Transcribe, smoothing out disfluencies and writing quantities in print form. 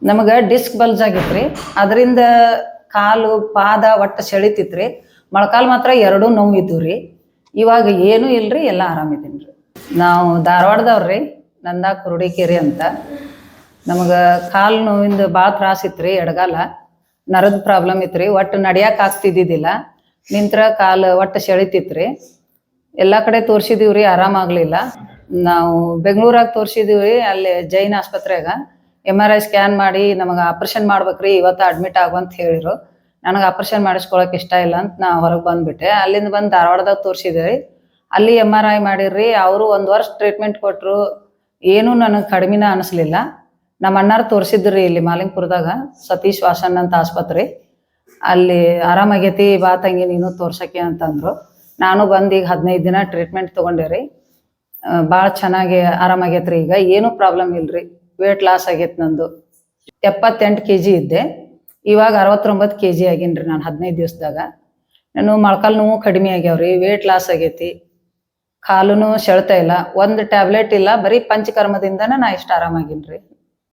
ನಮಗೆ disc bulge ಆಗಿತ್ರಿ. ಅದರಿಂದ ಕಾಲು ಪಾದ ಒಟ್ಟು ಸೆಳಿತಿತ್ರಿ. ಮೊಳಕಾಲು ಮಾತ್ರ ಎರಡೂ ನೋವು ಇದ್ವು ರೀ. ಇವಾಗ ಏನೂ ಇಲ್ರಿ, ಎಲ್ಲ ಆರಾಮಿದ್ದೀನಿ ರೀ. ನಾವು ಧಾರವಾಡದವ್ರಿ, ನಂದಾ ಕುರುಡಿಕೇರಿ ಅಂತ. ನಮಗೆ ಕಾಲು ನೋವಿಂದ ಭಾಳ ತ್ರಾಸಿತ್ತು ರೀ. ಎಡಗಾಲ ನರದ ಪ್ರಾಬ್ಲಮ್ ಇತ್ತು ರೀ. ಒಟ್ಟು ನಡಿಯಕ್ಕೆ ಆಗ್ತಿದ್ದಿದ್ದಿಲ್ಲ. ನಿಂತ್ರ ಕಾಲು ಒಟ್ಟು ಸೆಳಿತಿತ್ರಿ. ಎಲ್ಲ ಕಡೆ ತೋರಿಸಿದೀವಿ ರೀ, ಆರಾಮಾಗಲಿಲ್ಲ. ನಾವು ಬೆಂಗಳೂರಾಗ ತೋರಿಸಿದೀವಿ ರೀ. ಅಲ್ಲಿ ಜೈನ್ ಆಸ್ಪತ್ರೆಯಾಗ MRI ಸ್ಕ್ಯಾನ್ ಮಾಡಿ ನಮಗೆ ಆಪ್ರೇಷನ್ ಮಾಡ್ಬೇಕ್ರಿ, ಇವತ್ತು ಅಡ್ಮಿಟ್ ಆಗುವಂತ ಹೇಳಿರು. ನನಗೆ ಆಪ್ರೇಷನ್ ಮಾಡಿಸ್ಕೊಳಕ್ಕೆ ಇಷ್ಟ ಇಲ್ಲ ಅಂತ ನಾ ಹೊರಗೆ ಬಂದುಬಿಟ್ಟೆ. ಅಲ್ಲಿಂದ ಬಂದು ಧಾರವಾಡದಾಗ ತೋರಿಸಿದೆ ರೀ. ಅಲ್ಲಿ MRI ಮಾಡಿರ್ರಿ. ಅವರು 1 ವರ್ಷ ಟ್ರೀಟ್ಮೆಂಟ್ ಕೊಟ್ಟರು. ಏನೂ ನನಗೆ ಕಡಿಮೆನ ಅನಿಸ್ಲಿಲ್ಲ. ನಮ್ಮ ಅಣ್ಣಾರು ತೋರಿಸಿದ್ರಿ ಇಲ್ಲಿ ಮಾಲಿಂಗ್ಪುರದಾಗ ಸತೀಶ್ ವಾಸನ್ ಅಂತ ಆಸ್ಪತ್ರೆ. ಅಲ್ಲಿ ಆರಾಮಾಗೈತಿ, ಬಾ ತಂಗಿ ನೀನು ತೋರ್ಸಕ್ಕೆ ಅಂತಂದರು. ನಾನು ಬಂದು ಈಗ 15 ದಿನ ಟ್ರೀಟ್ಮೆಂಟ್ ತೊಗೊಂಡೆ ರೀ. ಭಾಳ ಚೆನ್ನಾಗಿ ಆರಾಮಾಗೈತೆ ರೀ. ಈಗ ಏನೂ ಪ್ರಾಬ್ಲಮ್ ಇಲ್ರಿ. ವೇಟ್ ಲಾಸ್ ಆಗೈತೆ. ನಂದು 78 kg ಇದ್ದೆ, ಇವಾಗ 69 kg ಆಗೀನಿ ರೀ ನಾನು 15 ದಿವಸದಾಗ. ನಾನು ಮೊಳಕಾಲು ನೋವು ಕಡಿಮೆ ಆಗ್ಯಾವ್ರಿ, ವೇಟ್ ಲಾಸ್ ಆಗೈತಿ, ಕಾಲೂ ಸೆಳ್ತಾ ಇಲ್ಲ, ಒಂದು ಟ್ಯಾಬ್ಲೆಟ್ ಇಲ್ಲ, ಬರೀ ಪಂಚಕರ್ಮದಿಂದನೇ ನಾ ಇಷ್ಟು ಆರಾಮಾಗೀನಿ ರೀ.